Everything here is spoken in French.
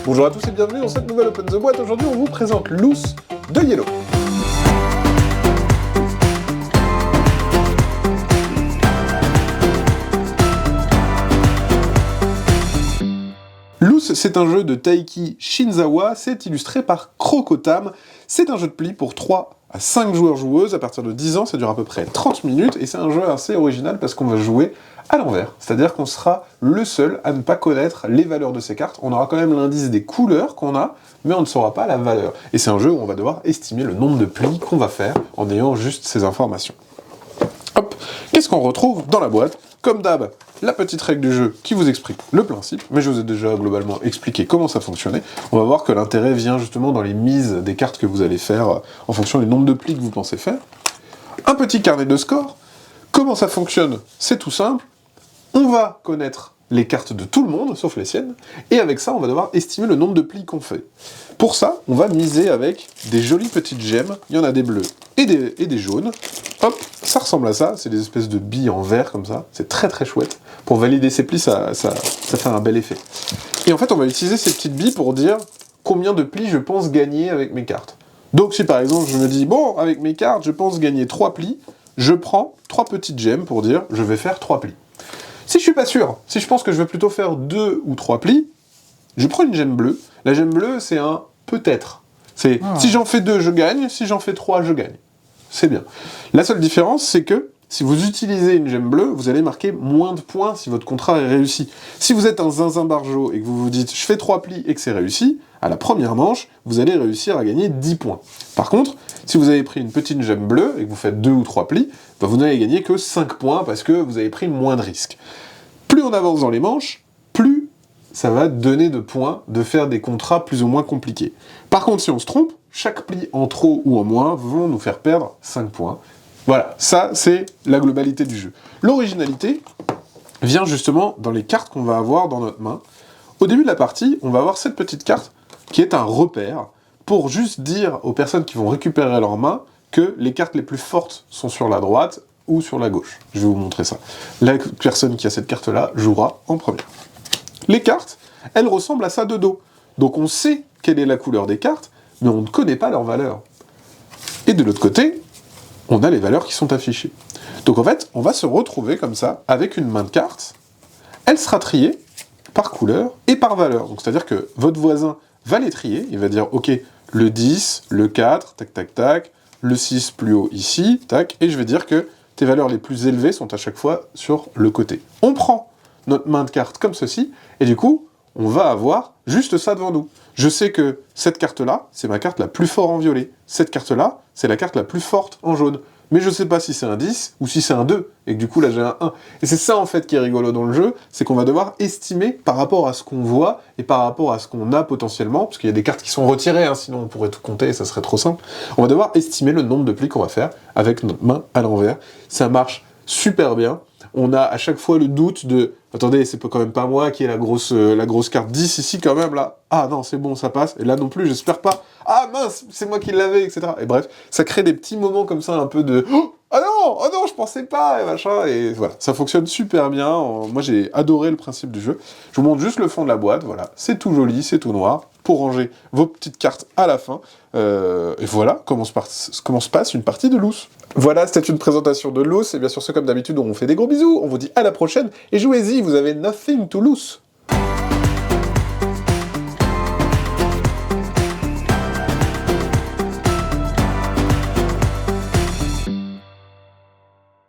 Bonjour à tous et bienvenue dans cette nouvelle Open the Boîte. Aujourd'hui, on vous présente Loose de Yellow. Loose, c'est un jeu de Taiki Shinzawa, c'est illustré par Crocotam. C'est un jeu de pli pour 3 à 5 joueurs-joueuses, à partir de 10 ans, ça dure à peu près 30 minutes, et c'est un jeu assez original parce qu'on va jouer à l'envers, c'est-à-dire qu'on sera le seul à ne pas connaître les valeurs de ces cartes. On aura quand même l'indice des couleurs qu'on a, mais on ne saura pas la valeur. Et c'est un jeu où on va devoir estimer le nombre de plis qu'on va faire en ayant juste ces informations. Hop, qu'est-ce qu'on retrouve dans la boîte? Comme d'hab, la petite règle du jeu qui vous explique le principe, mais je vous ai déjà globalement expliqué comment ça fonctionnait. On va voir que l'intérêt vient justement dans les mises des cartes que vous allez faire en fonction du nombre de plis que vous pensez faire. Un petit carnet de score. Comment ça fonctionne? C'est tout simple. On va connaître les cartes de tout le monde, sauf les siennes, et avec ça, on va devoir estimer le nombre de plis qu'on fait. Pour ça, on va miser avec des jolies petites gemmes. Il y en a des bleus et des jaunes. Hop, ça ressemble à ça, c'est des espèces de billes en verre comme ça, c'est très très chouette. Pour valider ces plis, ça fait un bel effet. Et en fait, on va utiliser ces petites billes pour dire combien de plis je pense gagner avec mes cartes. Donc si par exemple, je me dis, bon, avec mes cartes, je pense gagner 3 plis, je prends 3 petites gemmes pour dire, je vais faire 3 plis. Si je suis pas sûr, si je pense que je vais plutôt faire 2 ou 3 plis, je prends une gemme bleue. La gemme bleue, c'est un peut-être. C'est si j'en fais 2, je gagne, si j'en fais 3, je gagne. C'est bien. La seule différence, c'est que si vous utilisez une gemme bleue, vous allez marquer moins de points si votre contrat est réussi. Si vous êtes un zinzin barjo et que vous vous dites « je fais 3 plis » et que c'est réussi, à la première manche, vous allez réussir à gagner 10 points. Par contre, si vous avez pris une petite gemme bleue et que vous faites 2 ou 3 plis, ben vous n'allez gagner que 5 points parce que vous avez pris moins de risques. Plus on avance dans les manches, plus ça va donner de points de faire des contrats plus ou moins compliqués. Par contre, si on se trompe, chaque pli en trop ou en moins vont nous faire perdre 5 points. Voilà, ça c'est la globalité du jeu. L'originalité vient justement dans les cartes qu'on va avoir dans notre main. Au début de la partie, on va avoir cette petite carte qui est un repère pour juste dire aux personnes qui vont récupérer leur main que les cartes les plus fortes sont sur la droite ou sur la gauche. Je vais vous montrer ça. La personne qui a cette carte-là jouera en premier. Les cartes, elles ressemblent à ça de dos. Donc on sait quelle est la couleur des cartes, mais on ne connaît pas leur valeur. Et de l'autre côté, on a les valeurs qui sont affichées. Donc en fait, on va se retrouver comme ça, avec une main de cartes. Elle sera triée par couleur et par valeur. Donc c'est-à-dire que votre voisin va les trier, il va dire, ok, le 10, le 4, tac tac tac, le 6 plus haut ici, tac, et je vais dire que tes valeurs les plus élevées sont à chaque fois sur le côté. On prend notre main de cartes comme ceci, et du coup, on va avoir juste ça devant nous. Je sais que cette carte-là, c'est ma carte la plus forte en violet. Cette carte-là, c'est la carte la plus forte en jaune. Mais je sais pas si c'est un 10 ou si c'est un 2, et que du coup là j'ai un 1. Et c'est ça en fait qui est rigolo dans le jeu, c'est qu'on va devoir estimer par rapport à ce qu'on voit, et par rapport à ce qu'on a potentiellement, parce qu'il y a des cartes qui sont retirées, hein, sinon on pourrait tout compter et ça serait trop simple. On va devoir estimer le nombre de plis qu'on va faire avec notre main à l'envers. Ça marche super bien. On a à chaque fois le doute de « Attendez, c'est quand même pas moi qui ai la grosse carte 10 ici quand même, là. Ah non, c'est bon, ça passe. Et là non plus, j'espère pas. Ah mince, c'est moi qui l'avais, etc. » Et bref, ça crée des petits moments comme ça, un peu de « oh non, je pensais pas !» et machin. Et voilà, ça fonctionne super bien. Moi, j'ai adoré le principe du jeu. Je vous montre juste le fond de la boîte, voilà. C'est tout joli, c'est tout noir, pour ranger vos petites cartes à la fin. Et voilà comment se passe une partie de Loose. Voilà, c'était une présentation de Loose, et bien sûr, comme d'habitude, on vous fait des gros bisous, on vous dit à la prochaine, et jouez-y, vous avez nothing to lose.